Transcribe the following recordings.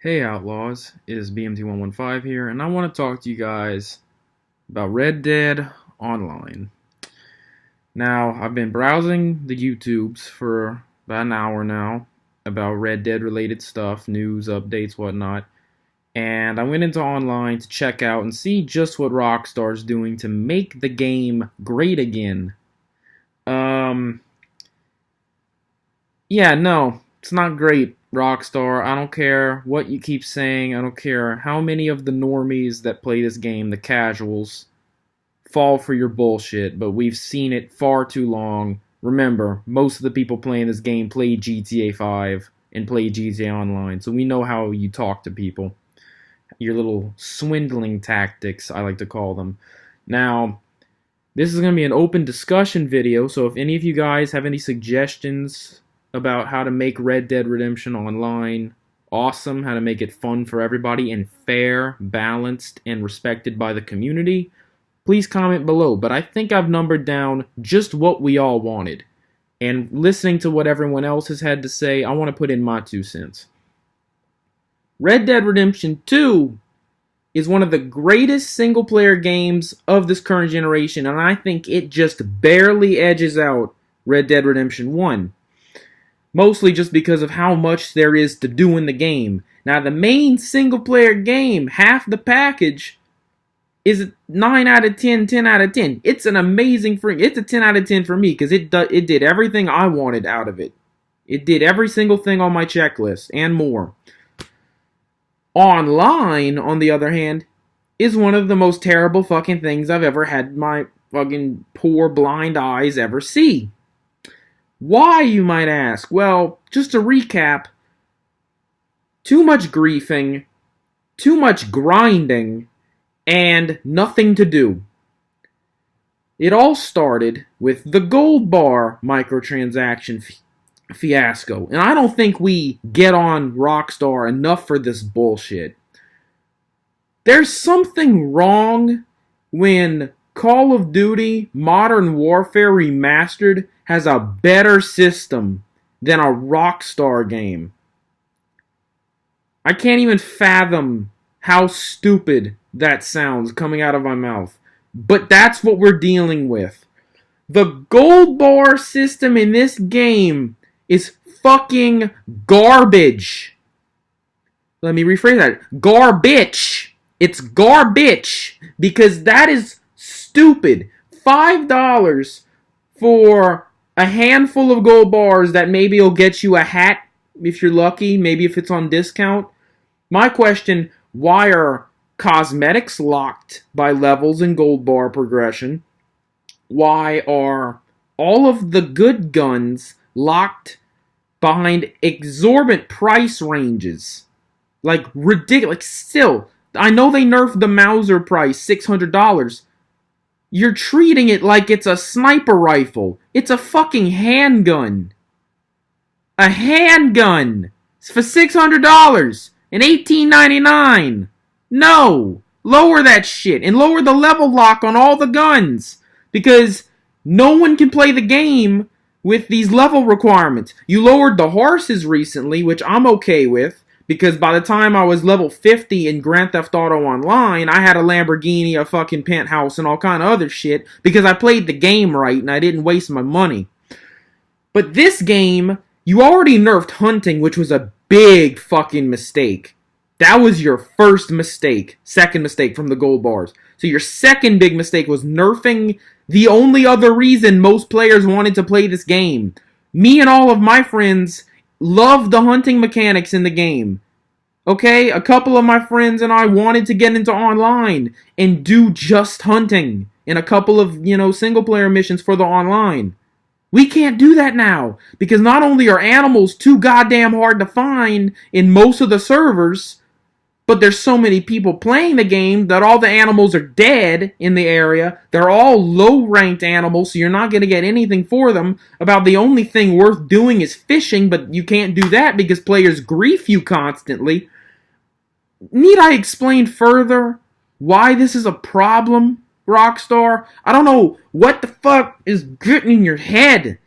Hey Outlaws, it is BMT115 here, and I want to talk to you guys about Red Dead Online. Now, I've been browsing the YouTubes for about an hour now about Red Dead related stuff, news, updates, whatnot, and I went into online to check out and see just what Rockstar's doing to make the game great again. Um, yeah, no, it's not great, Rockstar. I don't care what you keep saying. I don't care how many of the normies that play this game, the casuals, fall for your bullshit, but we've seen it far too long. Remember, most of the people playing this game play GTA 5 and play GTA Online, so we know how you talk to people. Your little swindling tactics, I like to call them. Now, this is going to be an open discussion video, so if any of you guys have any suggestions about how to make Red Dead Redemption Online awesome, how to make it fun for everybody and fair, balanced, and respected by the community, please comment below. But I think I've numbered down just what we all wanted. And listening to what everyone else has had to say, I want to put in my 2 cents. Red Dead Redemption 2 is one of the greatest single-player games of this current generation, and I think it just barely edges out Red Dead Redemption 1. Mostly just because of how much there is to do in the game. Now, the main single-player game, half the package, is a 9 out of 10, 10 out of 10. It's an amazing it's a 10 out of 10 for me because it did everything I wanted out of it. It did every single thing on my checklist and more. Online, on the other hand, is one of the most terrible fucking things I've ever had my fucking poor blind eyes ever see. Why, you might ask? Well, just to recap, too much griefing, too much grinding, and nothing to do. It all started with the gold bar microtransaction fiasco, and I don't think we get on Rockstar enough for this bullshit. There's something wrong when Call of Duty Modern Warfare Remastered has a better system than a Rockstar game. I can't even fathom how stupid that sounds coming out of my mouth. But that's what we're dealing with. The gold bar system in this game is fucking garbage. Let me rephrase that. Garbage. It's garbage. Because that is stupid. $5 for a handful of gold bars that maybe will get you a hat if you're lucky, maybe if it's on discount. My question, why are cosmetics locked by levels in gold bar progression? Why are all of the good guns locked behind exorbitant price ranges? Like, ridiculous. Like, still, I know they nerfed the Mauser price, $600. You're treating it like it's a sniper rifle. It's a fucking handgun. A handgun! It's for $600 and $18.99. No! Lower that shit and lower the level lock on all the guns. Because no one can play the game with these level requirements. You lowered the horses recently, which I'm okay with. Because by the time I was level 50 in Grand Theft Auto Online, I had a Lamborghini, a fucking penthouse, and all kind of other shit. Because I played the game right and I didn't waste my money. But this game, you already nerfed hunting, which was a big fucking mistake. That was your first mistake. Second mistake from the gold bars. So your second big mistake was nerfing the only other reason most players wanted to play this game. Me and all of my friends loved the hunting mechanics in the game. Okay, a couple of my friends and I wanted to get into online and do just hunting and a couple of, single player missions for the online. We can't do that now because not only are animals too goddamn hard to find in most of the servers, but there's so many people playing the game that all the animals are dead in the area. They're all low-ranked animals, so you're not going to get anything for them. About the only thing worth doing is fishing, but you can't do that because players grief you constantly. Need I explain further why this is a problem, Rockstar? I don't know what the fuck is getting in your head.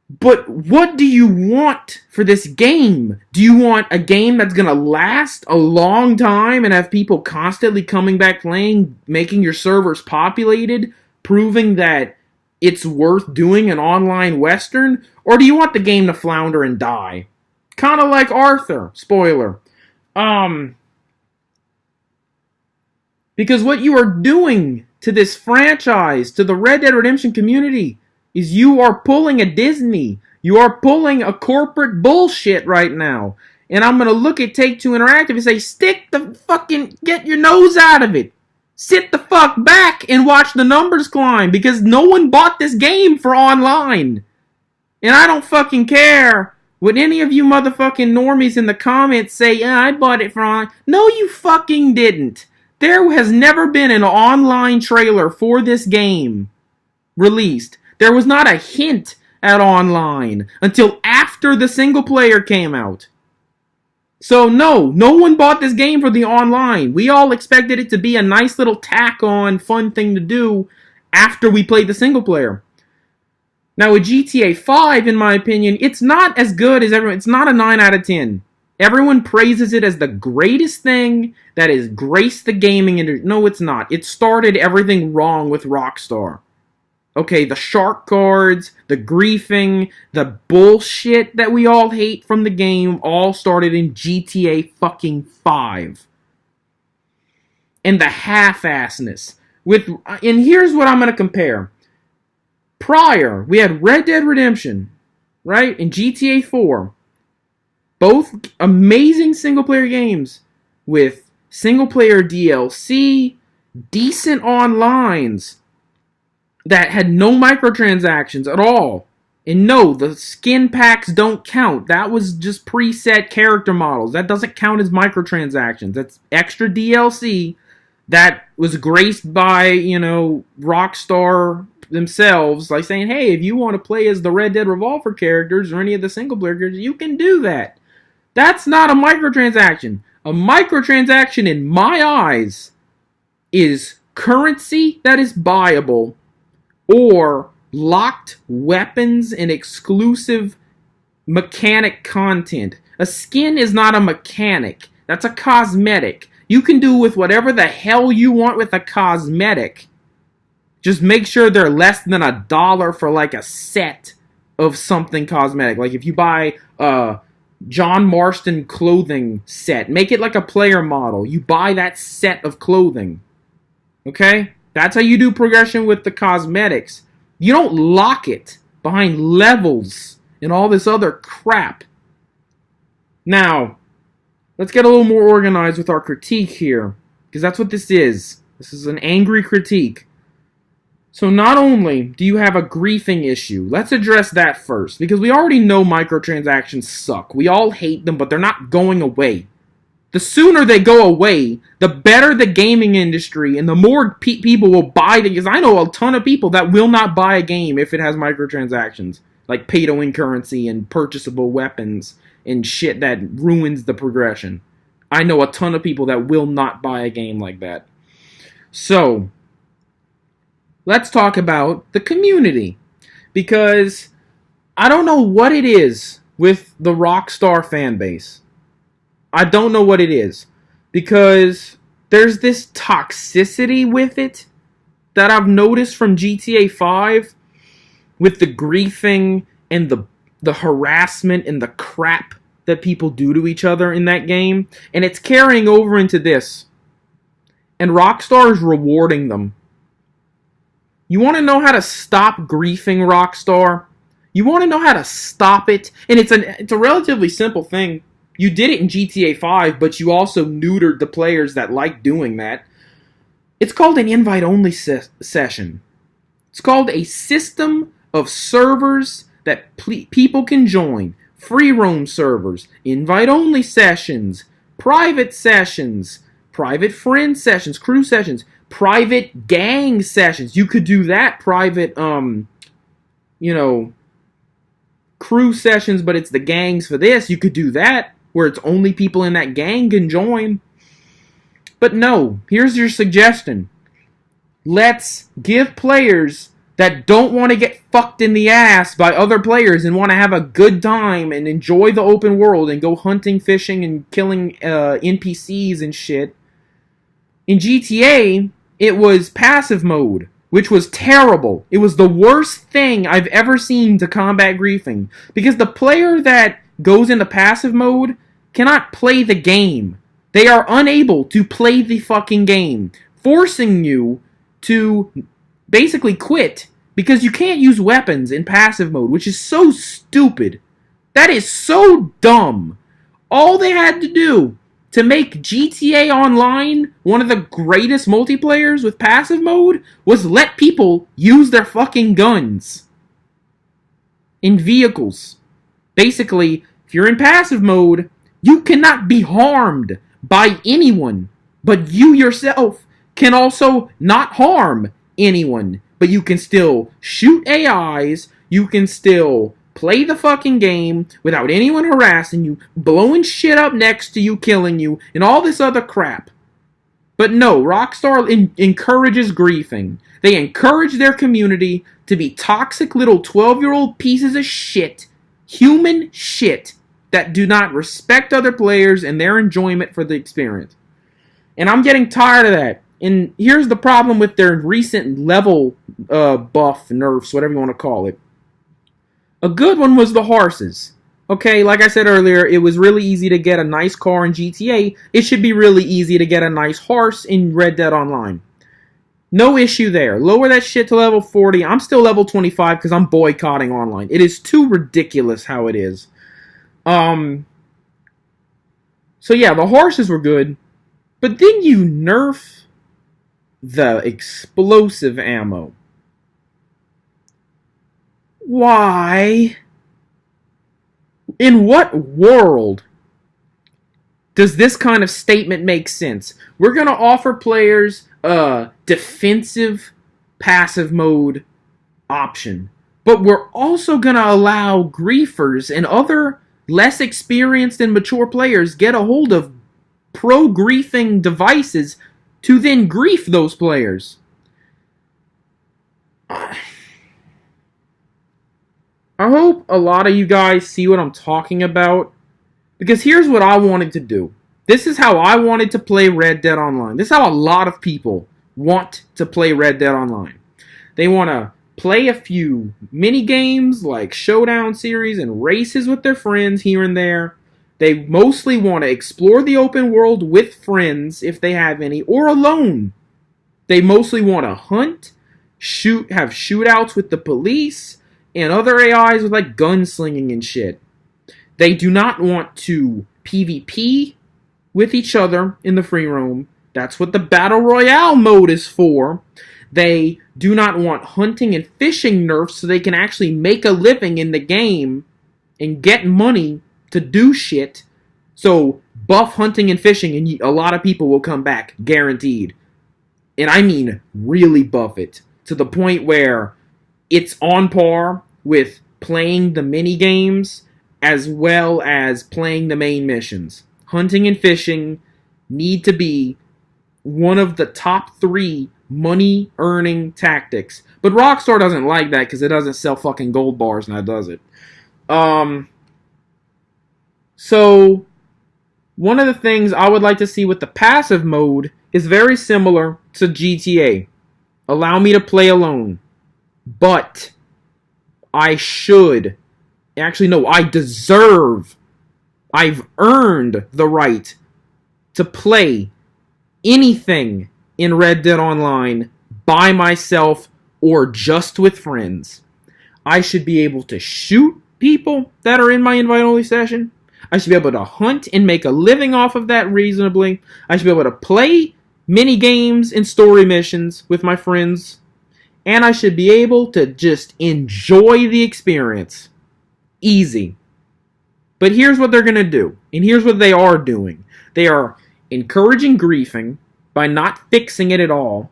But what do you want for this game? Do you want a game that's going to last a long time and have people constantly coming back playing, making your servers populated, proving that it's worth doing an online Western? Or do you want the game to flounder and die? Kind of like Arthur. Spoiler. Because what you are doing to this franchise, to the Red Dead Redemption community, is you are pulling a Disney. You are pulling a corporate bullshit right now. And I'm going to look at Take-Two Interactive and say, get your nose out of it. Sit the fuck back and watch the numbers climb, because no one bought this game for online. And I don't fucking care what any of you motherfucking normies in the comments say, yeah, I bought it for online. No, you fucking didn't. There has never been an online trailer for this game released. There was not a hint at online until after the single player came out. So no one bought this game for the online. We all expected it to be a nice little tack-on fun thing to do after we played the single player. Now with GTA 5, in my opinion, it's not as good as everyone. It's not a 9 out of 10. Everyone praises it as the greatest thing that has graced the gaming industry. No, it's not. It started everything wrong with Rockstar. Okay, the shark cards, the griefing, the bullshit that we all hate from the game all started in GTA fucking 5. And the half-assness. And here's what I'm going to compare. Prior, we had Red Dead Redemption, right? And GTA 4. Both amazing single-player games with single-player DLC, decent onlines that had no microtransactions at all. And no, the skin packs don't count. That was just preset character models. That doesn't count as microtransactions. That's extra DLC that was graced by, Rockstar themselves, like saying, hey, if you want to play as the Red Dead Revolver characters or any of the single-player characters, you can do that. That's not a microtransaction. A microtransaction, in my eyes, is currency that is buyable or locked weapons and exclusive mechanic content. A skin is not a mechanic. That's a cosmetic. You can do with whatever the hell you want with a cosmetic. Just make sure they're less than $1 for like a set of something cosmetic. Like if you buy John Marston clothing set, make it like a player model. You buy that set of clothing. Okay? That's how you do progression with the cosmetics. You don't lock it behind levels and all this other crap. Now, let's get a little more organized with our critique here, because that's what this is. This is an angry critique. So not only do you have a griefing issue, let's address that first, because we already know microtransactions suck. We all hate them, but they're not going away. The sooner they go away, the better the gaming industry, and the more people will buy them. Because I know a ton of people that will not buy a game if it has microtransactions, like pay-to-win currency and purchasable weapons and shit that ruins the progression. I know a ton of people that will not buy a game like that. So, let's talk about the community. Because I don't know what it is with the Rockstar fan base. I don't know what it is. Because there's this toxicity with it that I've noticed from GTA 5 with the griefing and the harassment and the crap that people do to each other in that game. And it's carrying over into this. And Rockstar is rewarding them. You want to know how to stop griefing, Rockstar? You want to know how to stop it? And it's a relatively simple thing. You did it in GTA 5, but you also neutered the players that like doing that. It's called an invite-only session. It's called a system of servers that people can join. Free roam servers, invite-only sessions, private friend sessions, crew sessions, private gang sessions. You could do that, private, crew sessions, but it's the gangs for this. You could do that, where it's only people in that gang can join. But no, here's your suggestion. Let's give players that don't want to get fucked in the ass by other players and want to have a good time and enjoy the open world and go hunting, fishing, and killing NPCs and shit. In GTA, it was passive mode, which was terrible. It was the worst thing I've ever seen to combat griefing. Because the player that goes into passive mode cannot play the game. They are unable to play the fucking game, forcing you to basically quit because you can't use weapons in passive mode, which is so stupid. That is so dumb. All they had to do to make GTA Online one of the greatest multiplayers with passive mode was let people use their fucking guns in vehicles. Basically, if you're in passive mode, you cannot be harmed by anyone, but you yourself can also not harm anyone, but you can still shoot AIs, you can still play the fucking game without anyone harassing you, blowing shit up next to you, killing you, and all this other crap. But no, Rockstar encourages griefing. They encourage their community to be toxic little 12-year-old pieces of shit, human shit, that do not respect other players and their enjoyment for the experience. And I'm getting tired of that. And here's the problem with their recent level buff, nerfs, whatever you want to call it. A good one was the horses. Okay, like I said earlier, it was really easy to get a nice car in GTA. It should be really easy to get a nice horse in Red Dead Online. No issue there. Lower that shit to level 40. I'm still level 25 because I'm boycotting online. It is too ridiculous how it is. So yeah, the horses were good. But then you nerf the explosive ammo. Why? In what world does this kind of statement make sense? We're going to offer players a defensive passive mode option, but we're also going to allow griefers and other less experienced and mature players get a hold of pro griefing devices to then grief those players. I hope a lot of you guys see what I'm talking about, because here's what I wanted to do. This is how I wanted to play Red Dead Online. This is how a lot of people want to play Red Dead Online. They want to play a few mini games like Showdown series and races with their friends here and there. They mostly want to explore the open world with friends if they have any, or alone. They mostly want to hunt, have shootouts with the police, and other AIs with like gunslinging and shit. They do not want to PvP with each other in the free roam. That's what the Battle Royale mode is for. They do not want hunting and fishing nerfs so they can actually make a living in the game and get money to do shit. So buff hunting and fishing and a lot of people will come back, guaranteed. And I mean really buff it to the point where it's on par with playing the mini games as well as playing the main missions. Hunting and fishing need to be one of the top 3 money earning tactics. But Rockstar doesn't like that because it doesn't sell fucking gold bars now, does it? So one of the things I would like to see with the passive mode is very similar to GTA. Allow me to play alone. But I should. Actually, no, I deserve. I've earned the right to play anything in Red Dead Online by myself or just with friends. I should be able to shoot people that are in my invite-only session. I should be able to hunt and make a living off of that reasonably. I should be able to play mini games and story missions with my friends. And I should be able to just enjoy the experience. Easy. But here's what they're going to do. And here's what they are doing. They are encouraging griefing by not fixing it at all.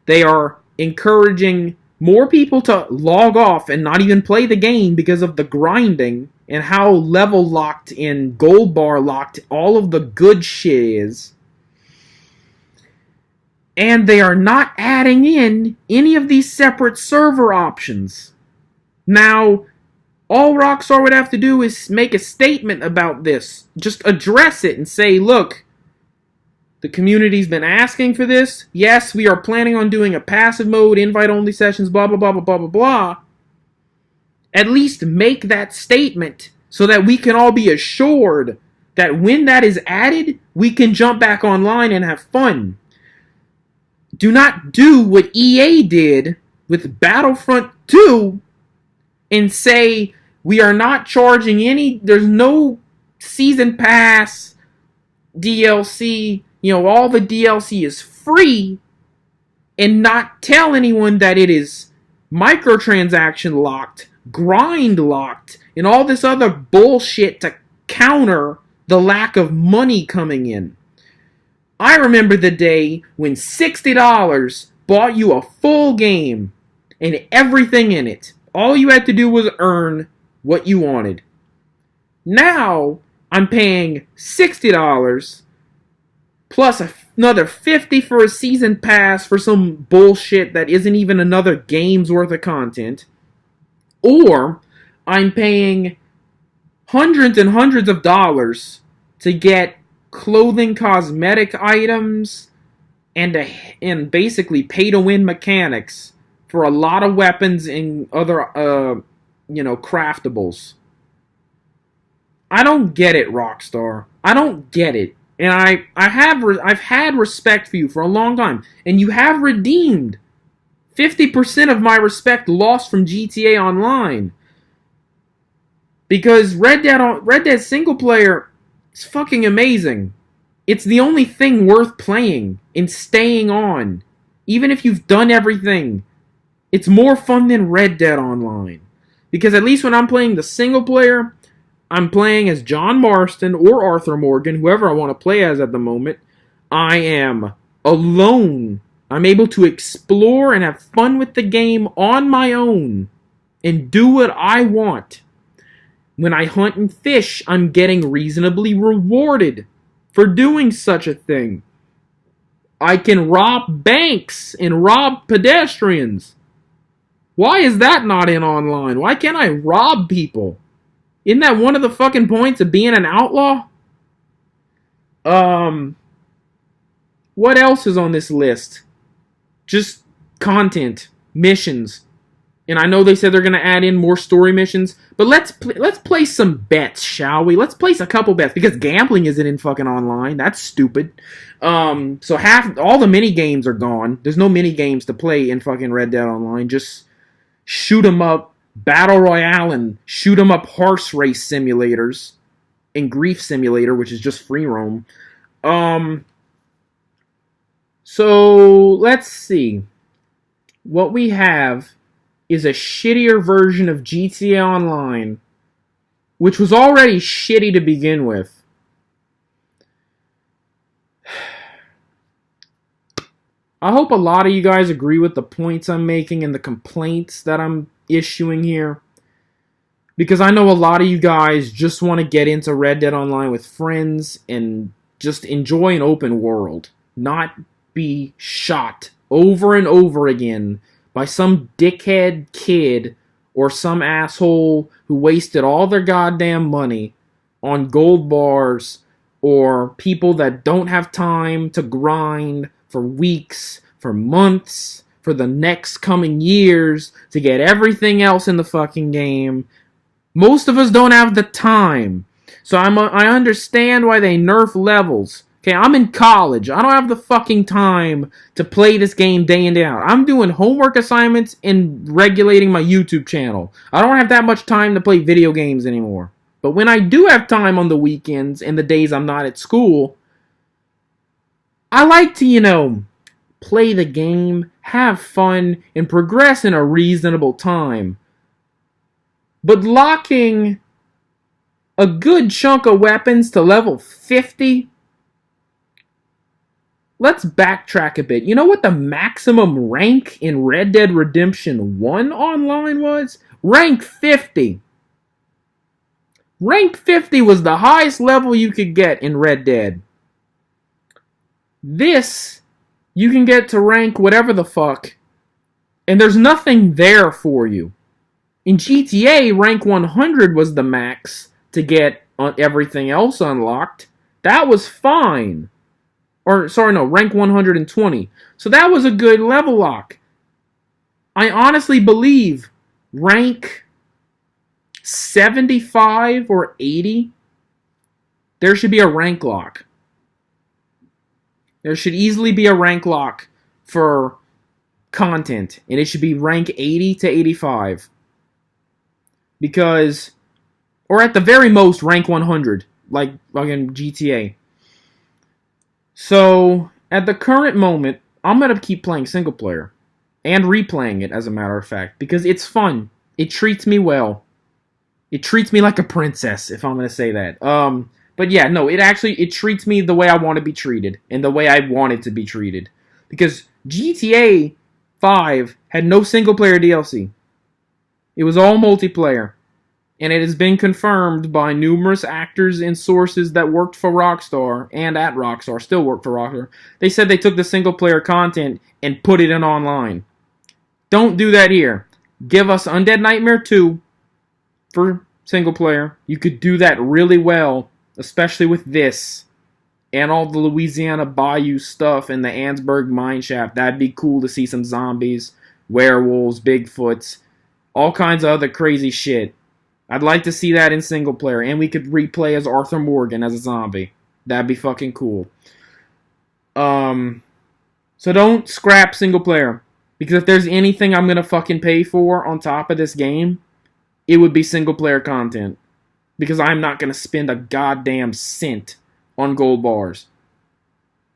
They are encouraging more people to log off and not even play the game because of the grinding and how level locked and gold bar locked all of the good shit is. And they are not adding in any of these separate server options. Now, all Rockstar would have to do is make a statement about this. Just address it and say, look, the community's been asking for this. Yes, we are planning on doing a passive mode, invite-only sessions, blah, blah, blah, blah, blah, blah, blah. At least make that statement so that we can all be assured that when that is added, we can jump back online and have fun. Do not do what EA did with Battlefront 2 and say we are not charging any, there's no season pass, DLC, all the DLC is free, and not tell anyone that it is microtransaction locked, grind locked, and all this other bullshit to counter the lack of money coming in. I remember the day when $60 bought you a full game and everything in it. All you had to do was earn what you wanted. Now, I'm paying $60 plus another $50 for a season pass for some bullshit that isn't even another game's worth of content. Or, I'm paying hundreds and hundreds of dollars to get clothing, cosmetic items, and basically pay-to-win mechanics for a lot of weapons and other, craftables. I don't get it, Rockstar. I don't get it. And I've had respect for you for a long time. And you have redeemed 50% of my respect lost from GTA Online. Because Red Dead single player is fucking amazing. It's the only thing worth playing and staying on. Even if you've done everything. It's more fun than Red Dead Online. Because at least when I'm playing the single player, I'm playing as John Marston or Arthur Morgan, whoever I want to play as at the moment. I am alone. I'm able to explore and have fun with the game on my own and do what I want. When I hunt and fish, I'm getting reasonably rewarded for doing such a thing. I can rob banks and rob pedestrians. Why is that not in online? Why can't I rob people? Isn't that one of the fucking points of being an outlaw? What else is on this list? Just content, missions. And I know they said they're going to add in more story missions, but let's place some bets, shall we? Let's place a couple bets, because gambling isn't in fucking online. That's stupid. So all the mini games are gone. There's no mini games to play in fucking Red Dead Online. Just shoot 'em up Battle Royale and shoot 'em up horse race simulators and Grief Simulator, which is just free roam. So let's see. What we have is a shittier version of GTA Online, which was already shitty to begin with. I hope a lot of you guys agree with the points I'm making and the complaints that I'm issuing here. Because I know a lot of you guys just want to get into Red Dead Online with friends and just enjoy an open world. Not be shot over and over again by some dickhead kid or some asshole who wasted all their goddamn money on gold bars, or people that don't have time to grind for weeks, for months, for the next coming years to get everything else in the fucking game. Most of us don't have the time. So I understand why they nerf levels. Okay, I'm in college. I don't have the fucking time to play this game day in, day out. I'm doing homework assignments and regulating my YouTube channel. I don't have that much time to play video games anymore. But when I do have time on the weekends and the days I'm not at school, I like to, play the game, have fun, and progress in a reasonable time. But locking a good chunk of weapons to level 50... Let's backtrack a bit. You know what the maximum rank in Red Dead Redemption 1 online was? Rank 50. Rank 50 was the highest level you could get in Red Dead. This you can get to rank whatever the fuck, and there's nothing there for you. In GTA, rank 100 was the max to get everything else unlocked. That was fine. Or, sorry, no, rank 120. So that was a good level lock. I honestly believe rank 75 or 80, there should be a rank lock. There should easily be a rank lock for content, and it should be rank 80 to 85. Because, or at the very most, rank 100, like in GTA. So, at the current moment, I'm going to keep playing single player. And replaying it, as a matter of fact. Because it's fun. It treats me well. It treats me like a princess, if I'm going to say that. But yeah, no, it treats me the way I want to be treated. And the way I want it to be treated. Because GTA 5 had no single player DLC. It was all multiplayer. And it has been confirmed by numerous actors and sources that worked for Rockstar and at Rockstar, still work for Rockstar. They said they took the single player content and put it in online. Don't do that here. Give us Undead Nightmare 2 for single player. You could do that really well, especially with this and all the Louisiana Bayou stuff and the Ansburg Mineshaft. That'd be cool to see some zombies, werewolves, Bigfoots, all kinds of other crazy shit. I'd like to see that in single player, and we could replay as Arthur Morgan as a zombie. That'd be fucking cool. So don't scrap single player. Because if there's anything I'm going to fucking pay for on top of this game, it would be single player content. Because I'm not going to spend a goddamn cent on gold bars.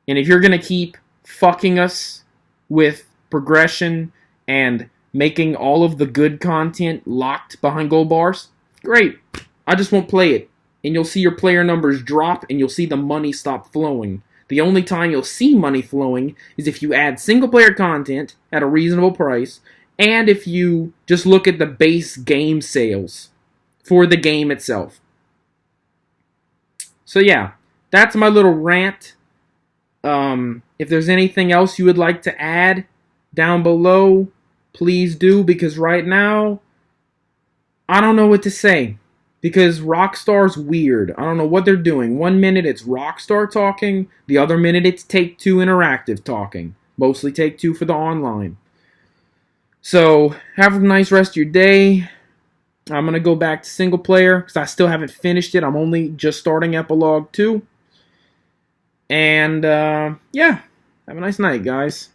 And if you're going to keep fucking us with progression and making all of the good content locked behind gold bars, great. I just won't play it. And you'll see your player numbers drop and you'll see the money stop flowing. The only time you'll see money flowing is if you add single-player content at a reasonable price, and if you just look at the base game sales for the game itself. So yeah, that's my little rant. If there's anything else you would like to add down below, please do, because right now, I don't know what to say. Because Rockstar's weird. I don't know what they're doing. 1 minute it's Rockstar talking. The other minute it's Take-Two Interactive talking. Mostly Take-Two for the online. So, have a nice rest of your day. I'm going to go back to single player. Because I still haven't finished it. I'm only just starting Epilogue 2. And, yeah. Have a nice night, guys.